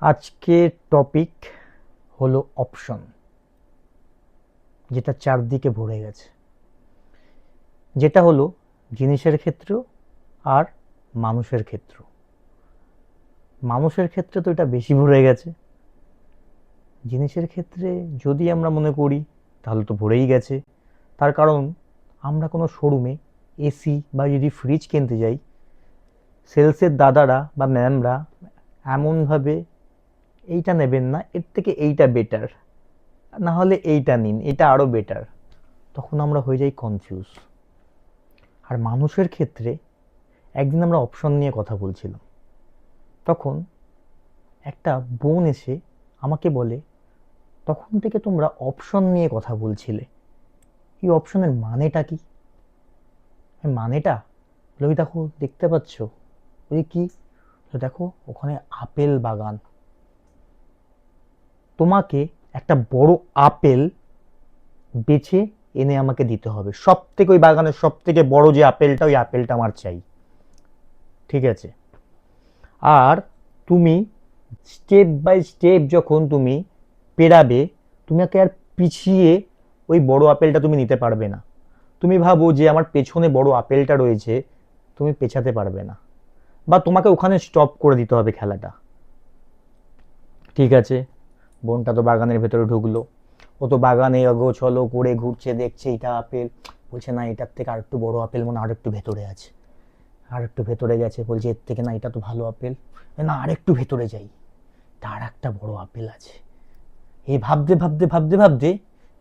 আজকের টপিক হলো অপশন, যেটা চারদিকে ভরে গেছে। যেটা হলো জিনিসের ক্ষেত্র আর মানুষের ক্ষেত্র। মানুষের ক্ষেত্রে তো এটা বেশি ভরে গেছে, জিনিসের ক্ষেত্রে যদি আমরা মনে করি তাহলে তো ভরেই গেছে। তার কারণ আমরা কোনো শোরুমে এসি বা যদি ফ্রিজ কিনতে যাই, সেলসের দাদারা বা ম্যামরা এমনভাবে এইটা নেবেন না, এর থেকে এইটা বেটার, না হলে এইটা নিন, এটা আরও বেটার। তখন আমরা হয়ে যাই কনফিউজ। আর মানুষের ক্ষেত্রে একদিন আমরা অপশন নিয়ে কথা বলছিলাম, তখন একটা বোন এসে আমাকে বলে, তখন থেকে তোমরা অপশন নিয়ে কথা বলছিলে, এই অপশনের মানেটা কি? মানেটা ওই দেখো, দেখতে পাচ্ছ ওই কি, দেখো ওখানে আপেল বাগান, তোমাকে একটা বড় আপেল বেছে এনে আমাকে দিতে হবে, সব থেকে ওই বাগানের সব থেকে বড় যে আপেলটা, ওই আপেলটা আমার চাই, ঠিক আছে? আর তুমি স্টেপ বাই স্টেপ যখন তুমি পেরাবে, তোমাকে আর পিছিয়ে ওই বড় আপেলটা তুমি নিতে পারবে না। তুমি ভাবো যে আমার পেছনে বড় আপেলটা রয়েছে, তুমি পেছাতে পারবে না, বা তোমাকে ওখানে স্টপ করে দিতে হবে খেলাটা, ঠিক আছে? বোনটা তো বাগানের ভেতরে ঢুকলো, ও তো বাগানে অগোছলো করে ঘুরছে, দেখছে এটা আপেল, বলছে না এটার থেকে আর একটু বড় আপেল মনে আর একটু ভেতরে আছে। আর একটু ভেতরে গেছে, বলছে এর থেকে না এটা তো ভালো আপেল, না আর একটু ভেতরে যাই, তার একটা বড় আপেল আছে। এই ভাবতে ভাবতে ভাবতে ভাবতে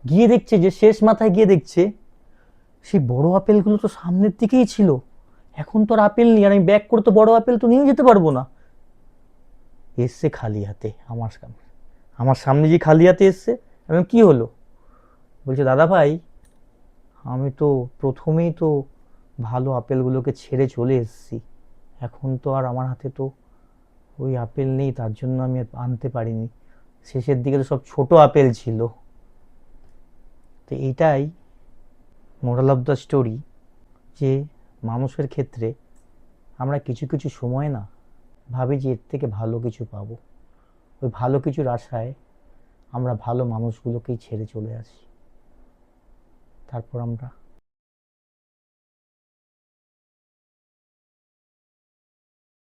গিয়ে দেখছে যে শেষ মাথায় গিয়ে দেখছে সেই বড় আপেলগুলো তো সামনের দিকেই ছিল, এখন তো আর আপেল নেই, আর আমি ব্যাক করে তো বড় আপেল তো নিয়ে যেতে পারবো না। এসছে খালি হাতে আমার সামনে, আমার সামনে যে খালি হাতে এসছে, এবং কি হলো, বলছে দাদা ভাই, আমি তো প্রথমেই তো ভালো আপেলগুলোকে ছেড়ে চলে এসেছি, এখন তো আর আমার হাতে তো ওই আপেল নেই, তার জন্য আমি আর আনতে পারিনি, শেষের দিকে তো সব ছোট আপেল ছিল। তো এইটাই মোরাল অফ দ্য স্টোরি, যে মানুষের ক্ষেত্রে আমরা কিছু কিছু সময় না ভাবি যে এর থেকে ভালো কিছু পাবো, ওই ভালো কিছুর আশায় আমরা ভালো মানুষগুলোকেই ছেড়ে চলে আসি, তারপর আমরা